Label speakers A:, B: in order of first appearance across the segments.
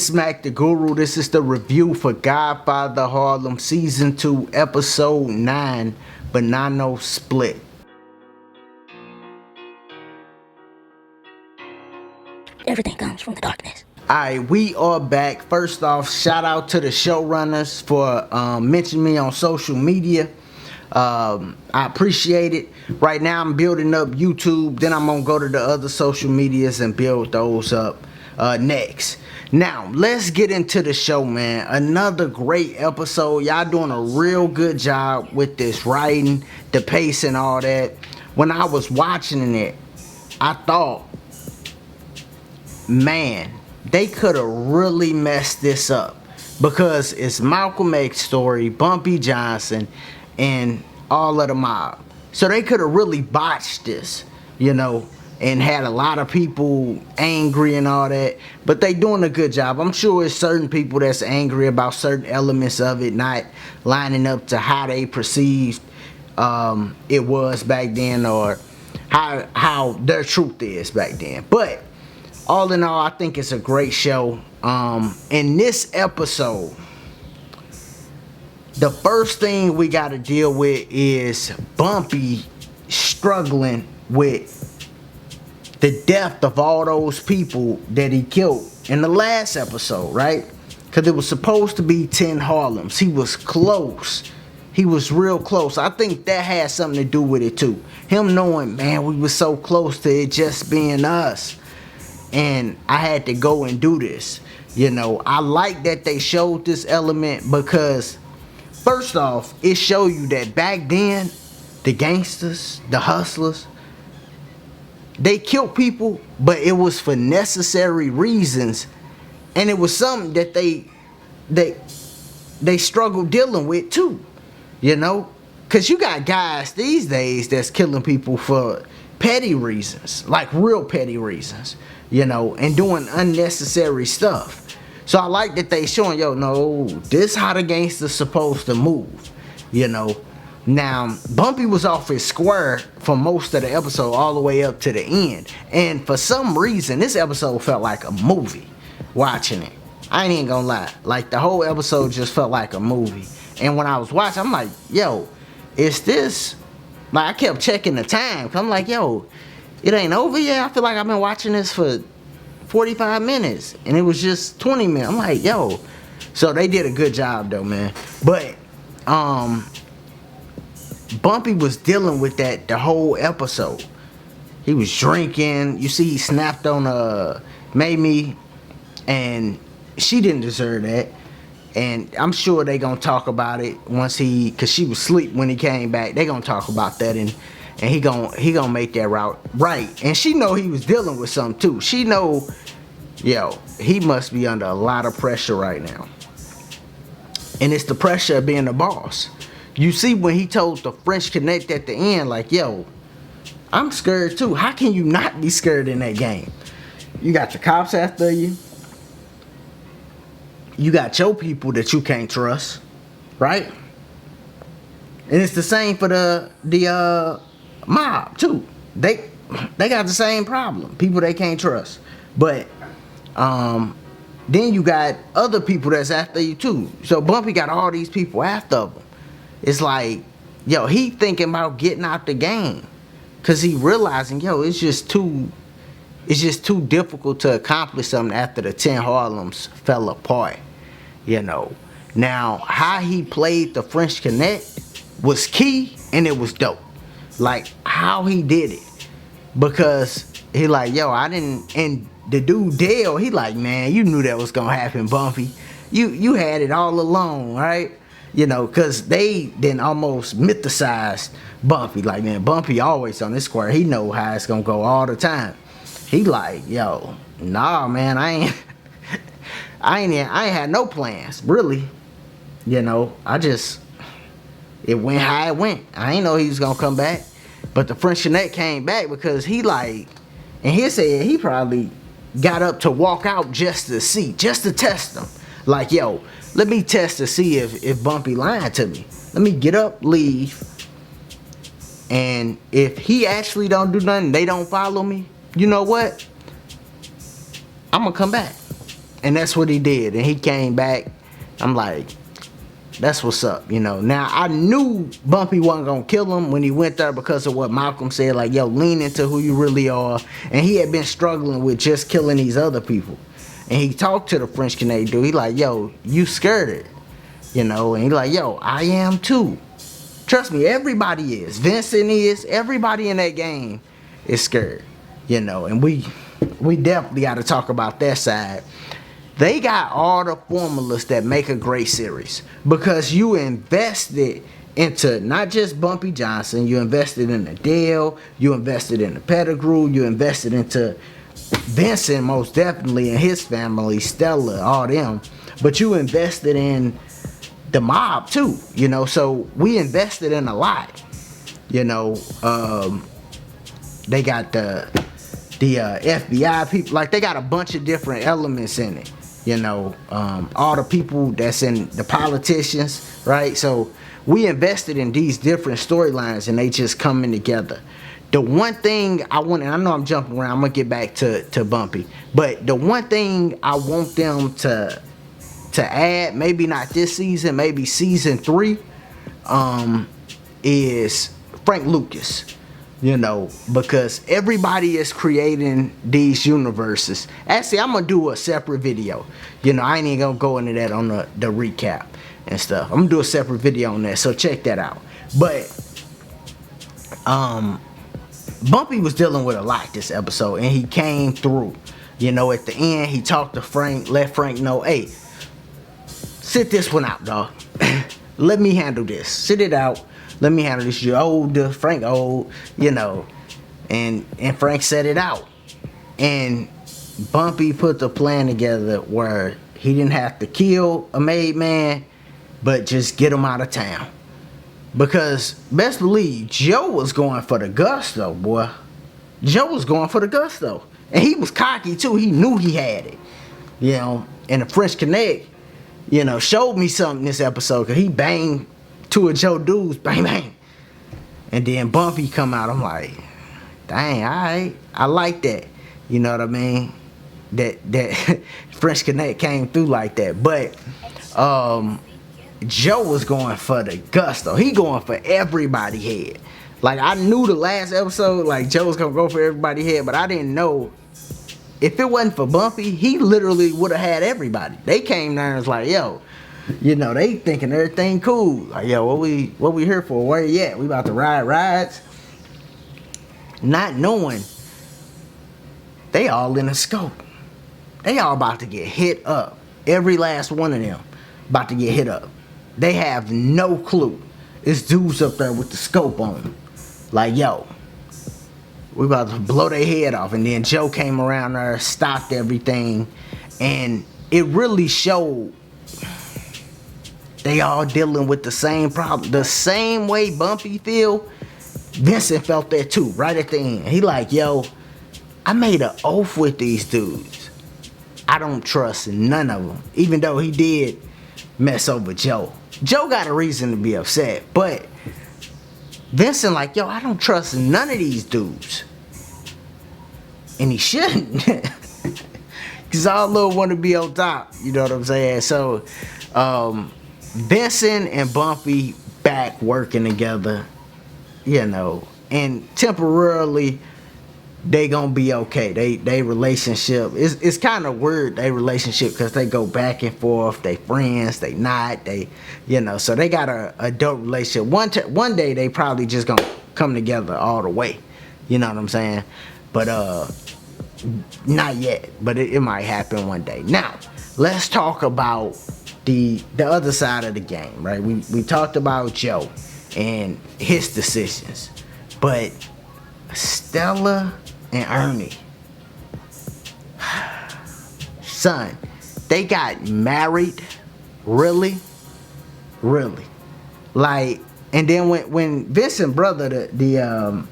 A: It's MactheGuru. This is the review for Godfather of Harlem Season 2, Episode 9, Bonanno Split.
B: Everything comes from the darkness.
A: Alright, we are back. First off, shout out to the showrunners for mentioning me on social media. I appreciate it. Right now I'm building up YouTube. Then I'm going to go to the other social medias and build those up next. Now, let's get into the show, man. Another great episode. Y'all doing a real good job with this writing, the pace and all that. When I was watching it, I thought, man, they could have really messed this up. Because it's Malcolm X's story, Bumpy Johnson, and all of the mob. So they could have really botched this, you know, and had a lot of people angry and all that. But they doing a good job. I'm sure it's certain people that's angry about certain elements of it not lining up to how they perceived it was back then, or how their truth is back then. But all in all, I think it's a great show. In this episode, the first thing we got to deal with is Bumpy struggling with the death of all those people that he killed in the last episode, right? Because it was supposed to be 10 Harlems. He was close. He was real close. I think that had something to do with it too. Him knowing, man, we were so close to it just being us. And I had to go and do this. You know, I like that they showed this element because, first off, it showed you that back then, the gangsters, the hustlers, they killed people, but it was for necessary reasons, and it was something that they struggled dealing with too, you know, because you got guys these days that's killing people for petty reasons, like real petty reasons, you know, and doing unnecessary stuff. So I like that they showing, yo, no, this how the gangster's supposed to move, you know. Now, Bumpy was off his square for most of the episode all the way up to the end. And for some reason, this episode felt like a movie watching it. I ain't even gonna lie. Like, the whole episode just felt like a movie. And when I was watching, I'm like, yo, is this... Like, I kept checking the time. Cause I'm like, yo, it ain't over yet? I feel like I've been watching this for 45 minutes. And it was just 20 minutes. I'm like, yo. So they did a good job, though, man. But, Bumpy was dealing with that the whole episode. He was drinking. You see, he snapped on Mamie, and she didn't deserve that. And I'm sure they gonna talk about it once cause she was asleep when he came back. They gonna talk about that, and he gonna make that route right. And she know he was dealing with something too. She know, yo, he must be under a lot of pressure right now. And it's the pressure of being the boss. You see when he told the French Connect at the end, like, yo, I'm scared too. How can you not be scared in that game? You got the cops after you. You got your people that you can't trust, right? And it's the same for the mob too. They got the same problem. People they can't trust. But then you got other people that's after you too. So Bumpy got all these people after him. It's like, yo, he thinking about getting out the game. Cause he realizing, yo, it's just too difficult to accomplish something after the 10 Harlems fell apart. You know. Now, how he played the French Connect was key, and it was dope. Like, how he did it. Because he like, yo, I didn't, and the dude Dale, he like, man, you knew that was gonna happen, Bumpy. You had it all along, right? You know, because they then almost mythicized Bumpy. Like, man, Bumpy always on this square. He know how it's going to go all the time. He like, yo, nah, man, I ain't had no plans, really. You know, it went how it went. I ain't know he was going to come back. But the French Connect came back because he like, and he said he probably got up to walk out just to see, just to test them. Like, yo, let me test to see if Bumpy lying to me. Let me get up, leave. And if he actually don't do nothing, they don't follow me, you know what? I'm going to come back. And that's what he did. And he came back. I'm like, that's what's up, you know. Now, I knew Bumpy wasn't going to kill him when he went there because of what Malcolm said. Like, yo, lean into who you really are. And he had been struggling with just killing these other people. And he talked to the French Canadian dude. He like, yo, you scared it, you know. And he like, yo, I am too. Trust me, everybody is. Vincent is. Everybody in that game is scared, you know. And we definitely got to talk about that side. They got all the formulas that make a great series because you invested into not just Bumpy Johnson, you invested in Adele, you invested in the MactheGuru, you invested into Vincent most definitely and his family, Stella, all them, but you invested in the mob too, you know, so we invested in a lot, you know. They got the FBI people, like they got a bunch of different elements in it. You know, all the people that's in the politicians, right? So we invested in these different storylines and they just coming together. The one thing I want, and I know I'm jumping around, I'm gonna get back to Bumpy, but the one thing I want them to add, maybe not this season, maybe season 3, is Frank Lucas. You know, because everybody is creating these universes. Actually, I'm going to do a separate video. You know, I ain't even going to go into that on the recap and stuff. I'm going to do a separate video on that, so check that out. But, Bumpy was dealing with a lot this episode, and he came through. You know, at the end, he talked to Frank, let Frank know, hey, sit this one out, dog. Let me handle this. Sit it out. Let me handle this. You're old, Frank old, you know. And Frank set it out. And Bumpy put the plan together where he didn't have to kill a made man, but just get him out of town. Because best believe Joe was going for the gusto, boy. Joe was going for the gusto. And he was cocky too. He knew he had it. You know, and the French Connect, you know, showed me something this episode, because he banged 2 of Joe dudes, bang bang, and then Bumpy come out. I'm like, dang, alright, I like that. You know what I mean? That French Connect came through like that. But Joe was going for the gusto. He going for everybody head. Like, I knew the last episode, like, Joe was gonna go for everybody head, but I didn't know if it wasn't for Bumpy, he literally would have had everybody. They came there and was like, yo, you know, they thinking everything cool. Like, yo, what we here for? Where you at? We about to ride rides? Not knowing they all in a scope. They all about to get hit up. Every last one of them about to get hit up. They have no clue. It's dudes up there with the scope on them. Like, yo, we about to blow their head off. And then Joe came around there, stopped everything, and it really showed they all dealing with the same problem. The same way Bumpy feel, Vincent felt that too, right at the end. He like, yo, I made an oath with these dudes. I don't trust none of them. Even though he did mess over Joe. Joe got a reason to be upset, but Vincent like, yo, I don't trust none of these dudes. And he shouldn't. Because all little want to be on top. You know what I'm saying? So, Vincent and Bumpy back working together, you know, and temporarily they gonna be okay. They relationship, it's kind of weird, they relationship, because they go back and forth. They friends, they not, they, you know, so they got a dope relationship. One day they probably just gonna come together all the way, you know what I'm saying? But not yet, but it might happen one day. Now let's talk about the other side of the game, right? We talked about Joe and his decisions, but Stella and Ernie, son, they got married, really, like. And then when Vincent brother, the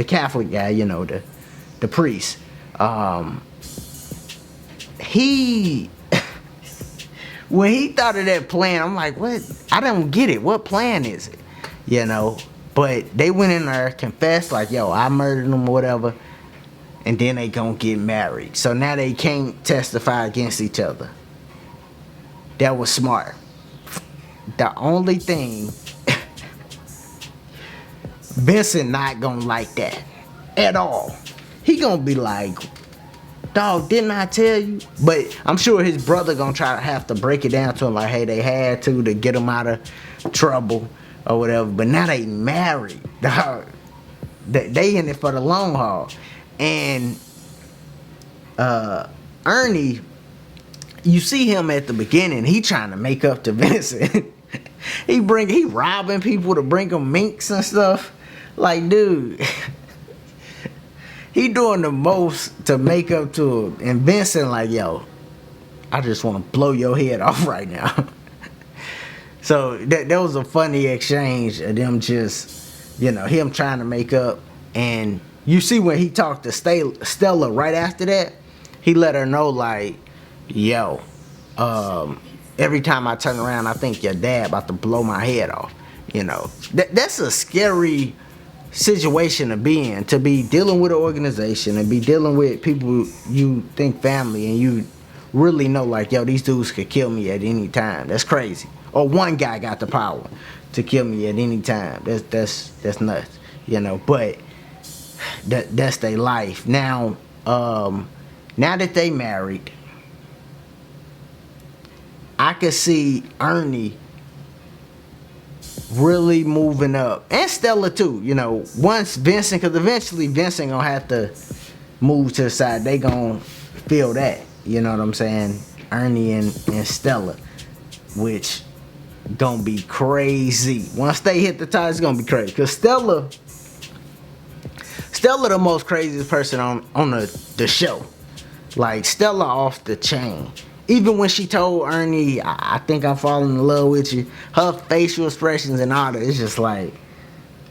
A: Catholic guy, you know, the priest, he when he thought of that plan, I'm like, what? I don't get it. What plan is it? You know? But they went in there, confessed, like, yo, I murdered him or whatever. and then they gonna get married. So now they can't testify against each other. That was smart. The only thing, Vincent not gonna like that at all. He gonna be like, dog, didn't I tell you? But I'm sure his brother gonna try to have to break it down to him like, hey, they had to get him out of trouble or whatever. But now they married, dog. They in it for the long haul. And Ernie, you see him at the beginning, he trying to make up to Vincent. he robbing people to bring them minks and stuff. Like, dude, he doing the most to make up to him. And Vincent like, yo, I just want to blow your head off right now. So that was a funny exchange of them just, him trying to make up. And you see when he talked to Stella right after that, he let her know like, yo, every time I turn around, I think your dad about to blow my head off. That's a scary situation to be in, to be dealing with an organization and be dealing with people you think family, and you really know like, yo, these dudes could kill me at any time. That's crazy. Or one guy got the power to kill me at any time. That's nuts. But that's their life. Now that they married, I could see Ernie really moving up, and Stella too. Once Vincent, because eventually Vincent gonna have to move to the side. They gonna feel that. You know what I'm saying? Ernie and Stella, which gonna be crazy. Once they hit the top, it's gonna be crazy. Cause Stella the most craziest person on the show. Like, Stella off the chain. Even when she told Ernie, I think I'm falling in love with you, her facial expressions and all that, it's just like,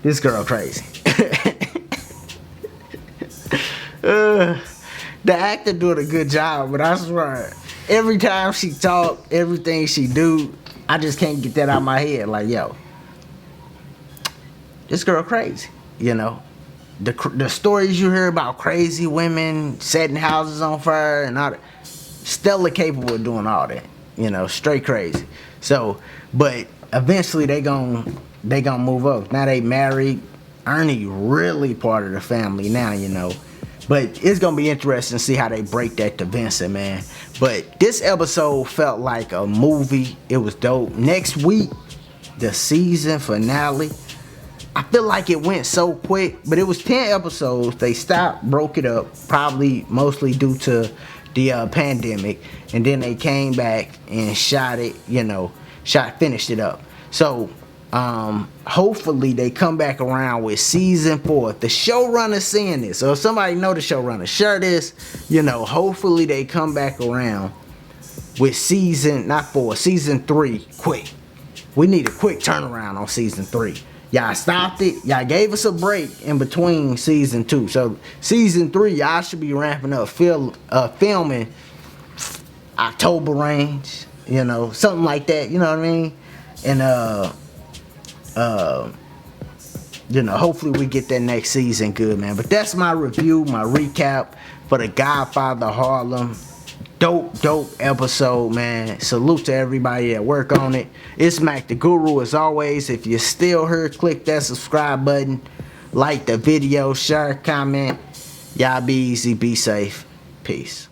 A: this girl crazy. The actor doing a good job, but I swear, every time she talk, everything she do, I just can't get that out of my head. Like, yo, this girl crazy, The stories you hear about crazy women setting houses on fire and all that, Stella capable of doing all that, straight crazy. So, but eventually they gonna move up. Now they married. Ernie really part of the family now, But it's gonna be interesting to see how they break that to Vincent, man. But this episode felt like a movie. It was dope. Next week, the season finale. I feel like it went so quick, but it was 10 episodes. They stopped, broke it up, probably mostly due to the pandemic, and then they came back and shot it, finished it up. So hopefully they come back around with season 4. The showrunner seeing this, so if somebody know the showrunner, share this. Hopefully they come back around with season 3 quick. We need a quick turnaround on season 3. Y'all stopped it. Y'all gave us a break in between season 2. So season 3, y'all should be ramping up, filming October range, something like that. You know what I mean? And hopefully we get that next season good, man. But that's my review, my recap for the Godfather of Harlem. Dope episode, man. Salute to everybody that work on it. It's MactheGuru as always. If you're still here, click that subscribe button, like the video, share, comment. Y'all be easy, be safe. Peace.